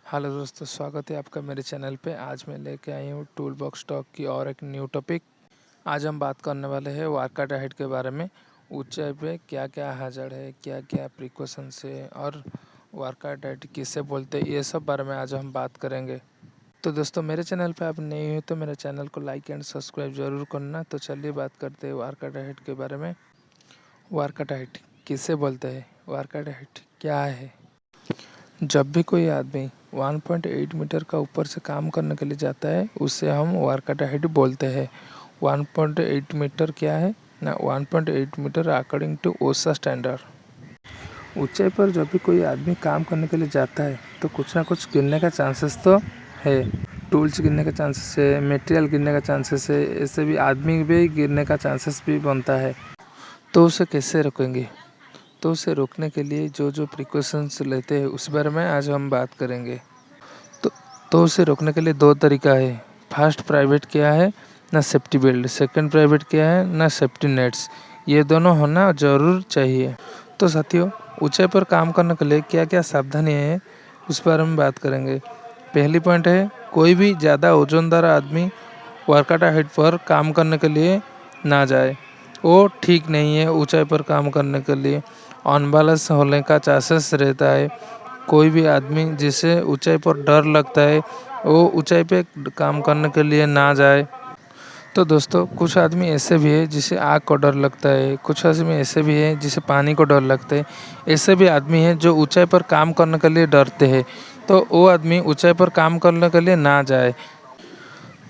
Hello दोस्तों, स्वागत है आपका मेरे चैनल पे। आज मैं लेके आई हूँ टूल बॉक्स टॉक की और एक न्यू टॉपिक। आज हम बात करने वाले हैं वर्कआउट हाइट के बारे में। ऊंचाई पे क्या क्या hazard है, क्या क्या प्रिकॉशंस है और वर्कआउट हाइट किसे बोलते हैं, ये सब बारे में आज हम बात करेंगे। तो दोस्तों, मेरे चैनल पे आप नए हो तो मेरे चैनल को लाइक एंड सब्सक्राइब ज़रूर करना। तो चलिए बात करते हैं वर्कआउट हाइट के बारे में। वर्कआउट हाइट किसे बोलते हैं, वर्कआउट हाइट क्या है? जब भी कोई आदमी 1.8 मीटर का ऊपर से काम करने के लिए जाता है उसे हम वर्कआउट हाइट बोलते हैं। 1.8 मीटर क्या है ना, 1.8 मीटर अकॉर्डिंग टू ओसा स्टैंडर्ड। ऊंचाई पर जब भी कोई आदमी काम करने के लिए जाता है तो कुछ ना कुछ गिरने का चांसेस तो है। टूल्स गिरने का चांसेस है, मटेरियल गिरने का चांसेस है, ऐसे भी आदमी भी गिरने का चांसेस भी बनता है। तो उसे कैसे रोकेंगे? तो उसे रोकने के लिए जो जो प्रिकॉशंस लेते हैं उस बारे में आज हम बात करेंगे। तो तो उसे रोकने के लिए दो तरीका है। फर्स्ट, प्राइवेट क्या है ना सेफ्टी बेल्ट, सेकंड प्राइवेट क्या है ना सेफ्टी नेट्स। ये दोनों होना ज़रूर चाहिए। तो साथियों, ऊंचाई पर काम करने के लिए क्या क्या सावधानियाँ हैं उस बारे में बात करेंगे। पहली पॉइंट है, कोई भी ज़्यादा वजनदार आदमी वर्कआउट हाइट पर काम करने के लिए ना जाए। वो ठीक नहीं है ऊंचाई पर काम करने के लिए, अनबैलेंस होने का चांसेस रहता है। कोई भी आदमी जिसे ऊंचाई पर डर लगता है वो ऊंचाई पे काम करने के लिए ना जाए। तो दोस्तों, कुछ आदमी ऐसे भी है जिसे आग को डर लगता है, कुछ आदमी ऐसे भी है जिसे पानी को डर लगता है। ऐसे भी आदमी है जो ऊंचाई पर काम करने के लिए डरते हैं। तो वो आदमी ऊंचाई पर काम करने के लिए ना जाए।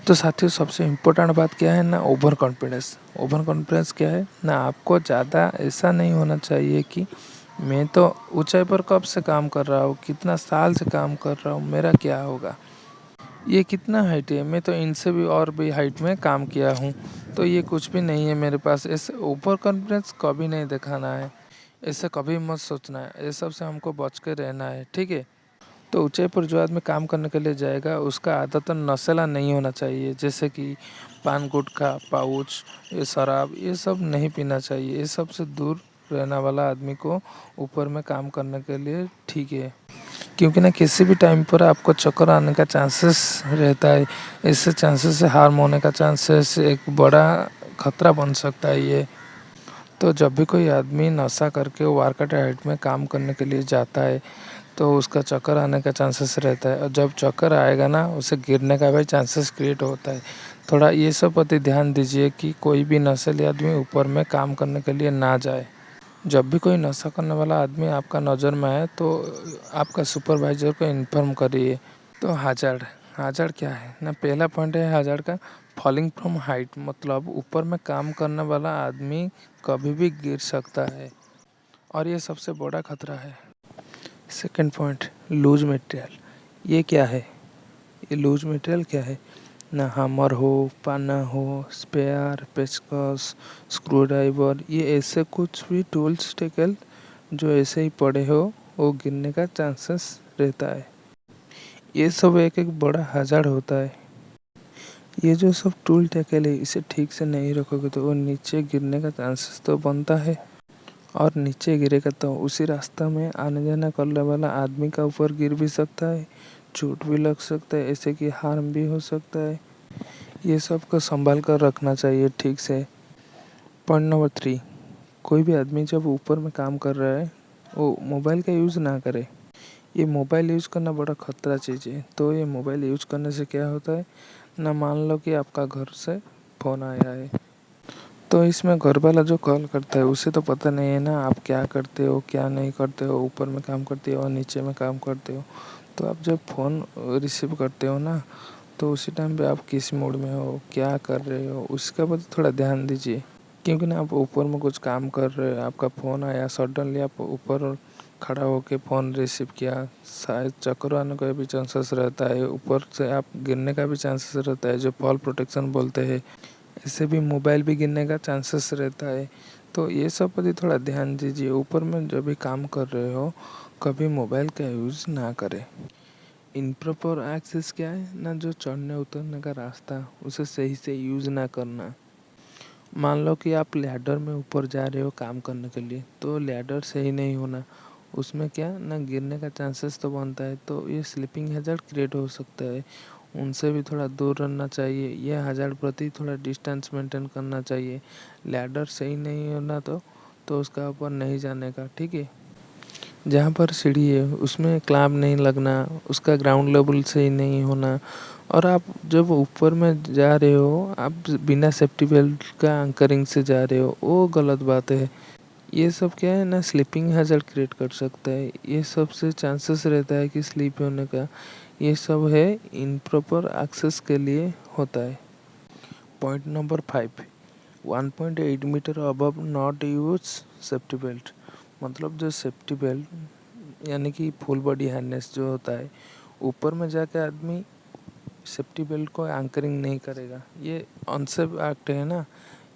तो साथियों, सबसे इम्पोर्टेंट बात क्या है ना, ओवर कॉन्फिडेंस। ओवर कॉन्फिडेंस क्या है ना, आपको ज़्यादा ऐसा नहीं होना चाहिए कि मैं तो ऊंचाई पर कब से काम कर रहा हूँ, कितना साल से काम कर रहा हूँ, मेरा क्या होगा, ये कितना हाइट है, मैं तो इनसे भी और भी हाइट में काम किया हूँ, तो ये कुछ भी नहीं है मेरे पास। ऐसे ओवर कॉन्फिडेंस कभी नहीं दिखाना है, ऐसे कभी मत सोचना है। ये सब से हमको बच के रहना है, ठीक है। तो ऊंचाई पर जो आदमी काम करने के लिए जाएगा उसका आदतन नशेला नहीं होना चाहिए, जैसे कि पान गुटखा, पाउच, ये शराब, ये सब नहीं पीना चाहिए। ये सब से दूर रहने वाला आदमी को ऊपर में काम करने के लिए ठीक है। क्योंकि ना किसी भी टाइम पर आपको चक्कर आने का चांसेस रहता है। इससे चांसेस से हार्म होने का चांसेस एक बड़ा खतरा बन सकता है ये। तो जब भी कोई आदमी नशा करके वर्कआउट हाइट में काम करने के लिए जाता है तो उसका चक्कर आने का चांसेस रहता है, और जब चक्कर आएगा ना उसे गिरने का भी चांसेस क्रिएट होता है। थोड़ा ये सब प्रति ध्यान दीजिए कि कोई भी नशेली आदमी ऊपर में काम करने के लिए ना जाए। जब भी कोई नशा करने वाला आदमी आपका नज़र में आए तो आपका सुपरवाइज़र को इन्फॉर्म करिए। तो हाजर्ड, हाजर्ड क्या है ना, पहला पॉइंट है हाजर्ड का, फॉलिंग फ्रॉम हाइट, मतलब ऊपर में काम करने वाला आदमी कभी भी गिर सकता है और ये सबसे बड़ा खतरा है। Second point, loose material. ये क्या है, ये लूज मटेरियल क्या है ना, हैमर हो, पाना हो, स्पेयर, पेचकस, स्क्रू ड्राइवर, ये ऐसे कुछ भी टूल्स टेकल जो ऐसे ही पड़े हो वो गिरने का चांसेस रहता है। ये सब एक एक बड़ा हज़ार्ड होता है। ये जो सब टूल टेकल है इसे ठीक से नहीं रखोगे तो वो नीचे गिरने का चांसेस तो बनता है, और नीचे गिरेगा तो उसी रास्ता में आने जाना करने वाला आदमी का ऊपर गिर भी सकता है, चोट भी लग सकता है, ऐसे कि हार्म भी हो सकता है। ये सब को संभाल कर रखना चाहिए ठीक से। पॉइंट नंबर 3, कोई भी आदमी जब ऊपर में काम कर रहा है वो मोबाइल का यूज़ ना करे। ये मोबाइल यूज़ करना बड़ा खतरा चीज़ है। तो ये मोबाइल यूज़ करने से क्या होता है ना, मान लो कि आपका घर से फ़ोन आया है तो इसमें घर वाला जो कॉल करता है उसे तो पता नहीं है ना आप क्या करते हो क्या नहीं करते हो, ऊपर में काम करते हो और नीचे में काम करते हो। तो आप जब फ़ोन रिसीव करते हो ना तो उसी टाइम पे आप किस मूड में हो, क्या कर रहे हो, उसका पर थोड़ा ध्यान दीजिए। क्योंकि ना आप ऊपर में कुछ काम कर रहे हो, आपका फ़ोन आया, सडनली आप ऊपर खड़ा होके फ़ोन रिसीव किया, शायद चक्कर आने का भी चांसेस रहता है, ऊपर से आप गिरने का भी चांसेस रहता है जो फॉल प्रोटेक्शन बोलते हैं। इससे भी मोबाइल भी गिरने का चांसेस रहता है। तो ये सब पर थोड़ा ध्यान दीजिए। ऊपर में जब भी काम कर रहे हो कभी मोबाइल का यूज़ ना करें। इम्प्रॉपर एक्सेस क्या है ना, जो चढ़ने उतरने का रास्ता उसे सही से यूज़ ना करना। मान लो कि आप लैडर में ऊपर जा रहे हो काम करने के लिए तो लैडर सही नहीं होना, उसमें क्या ना गिरने का चांसेस तो बनता है, तो ये स्लिपिंग हैज़ार्ड क्रिएट हो सकता है। उनसे भी थोड़ा दूर रहना चाहिए, ये हैज़ार्ड प्रति थोड़ा डिस्टेंस मेंटेन करना चाहिए। लैडर सही नहीं होना तो उसका ऊपर नहीं जाने का, ठीक है। जहाँ पर सीढ़ी है उसमें क्लैंप नहीं लगना, उसका ग्राउंड लेवल सही नहीं होना, और आप जब ऊपर में जा रहे हो आप बिना सेफ्टी बेल्ट का एंकरिंग से जा रहे हो, वो गलत बात है। ये सब क्या है ना स्लिपिंग हैज़ार्ड क्रिएट कर सकता है, ये सब से चांसेस रहता है कि स्लिप होने का। ये सब है इम्प्रॉपर एक्सेस के लिए होता है। Point number 5, 1.8 metre above not use safety belt. मतलब जो सेफ्टी बेल्ट यानी कि फुल बॉडी हार्नेस जो होता है, ऊपर में जाके आदमी सेफ्टी बेल्ट को एंकरिंग नहीं करेगा, ये अनसेफ एक्ट है ना।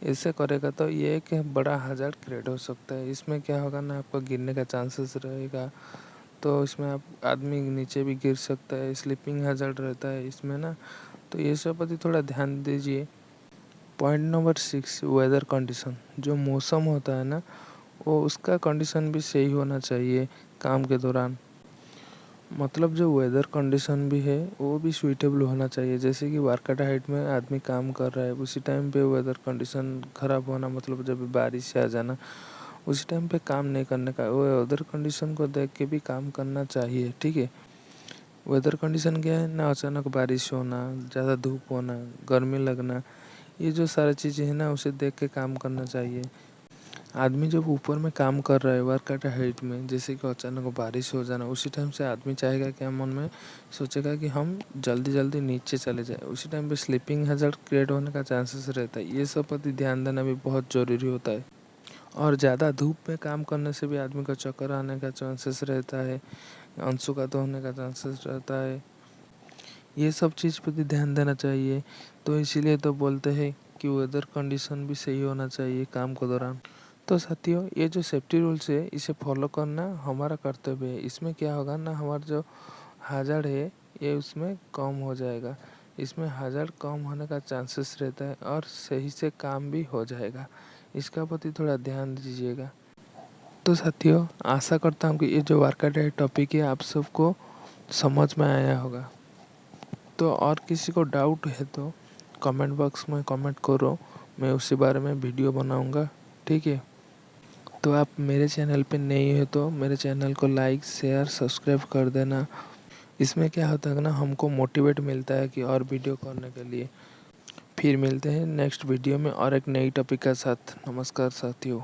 ऐसे करेगा तो ये एक बड़ा हैज़ार्ड क्रिएट हो सकता है। इसमें क्या होगा ना, आपका गिरने का चांसेस रहेगा, तो इसमें आप आदमी नीचे भी गिर सकता है, स्लिपिंग हैज़ार्ड रहता है इसमें ना। तो ये सब प्रति थोड़ा ध्यान दीजिए। Point number 6, weather condition. जो मौसम होता है ना, वो उसका कंडीशन भी सही होना चाहिए काम के दौरान। मतलब जो वेदर कंडीशन भी है वो भी सूटेबल होना चाहिए। जैसे कि वर्कआउट हाइट में आदमी काम कर रहा है, उसी टाइम पे वेदर कंडीशन ख़राब होना, मतलब जब बारिश से आ जाना, उसी टाइम पे काम नहीं करने का। वो वेदर कंडीशन को देख के भी काम करना चाहिए, ठीक है। वेदर कंडीशन क्या है ना, अचानक बारिश होना, ज़्यादा धूप होना, गर्मी लगना, ये जो सारी चीज़ें हैं ना उसे देख के काम करना चाहिए। आदमी जब ऊपर में काम कर रहा है वर्कआउट हाइट में, जैसे कि अचानक बारिश हो जाना, उसी टाइम से आदमी चाहेगा क्या, मन में सोचेगा कि हम जल्दी जल्दी नीचे चले जाए, उसी टाइम पे स्लिपिंग हैज़ार्ड क्रिएट होने का चांसेस रहता है। ये सब प्रति ध्यान देना भी बहुत ज़रूरी होता है। और ज़्यादा धूप में काम करने से भी आदमी का चक्कर आने का चांसेस रहता है, अनसुखाते होने का चांसेस रहता है। ये सब चीज़ पे भी ध्यान देना चाहिए। तो इसीलिए तो बोलते हैं कि वेदर कंडीशन भी सही होना चाहिए काम के दौरान। तो साथियों, ये जो सेफ्टी रूल्स है इसे फॉलो करना हमारा कर्तव्य है। इसमें क्या होगा ना, हमारा जो हैज़ार्ड है ये उसमें कम हो जाएगा। इसमें हैज़ार्ड कम होने का चांसेस रहता है और सही से काम भी हो जाएगा। इसका प्रति थोड़ा ध्यान दीजिएगा। तो साथियों, आशा करता हूँ कि ये जो वर्कआउट है टॉपिक है आप सबको समझ में आया होगा। तो और किसी को डाउट है तो कमेंट बॉक्स में कमेंट करो, मैं उसी बारे में वीडियो बनाऊंगा, ठीक है। तो आप मेरे चैनल पे नए हो तो मेरे चैनल को लाइक शेयर सब्सक्राइब कर देना। इसमें क्या होता है ना, हमको मोटिवेट मिलता है कि और वीडियो करने के लिए। फिर मिलते हैं नेक्स्ट वीडियो में और एक नई टॉपिक के साथ। नमस्कार साथियों।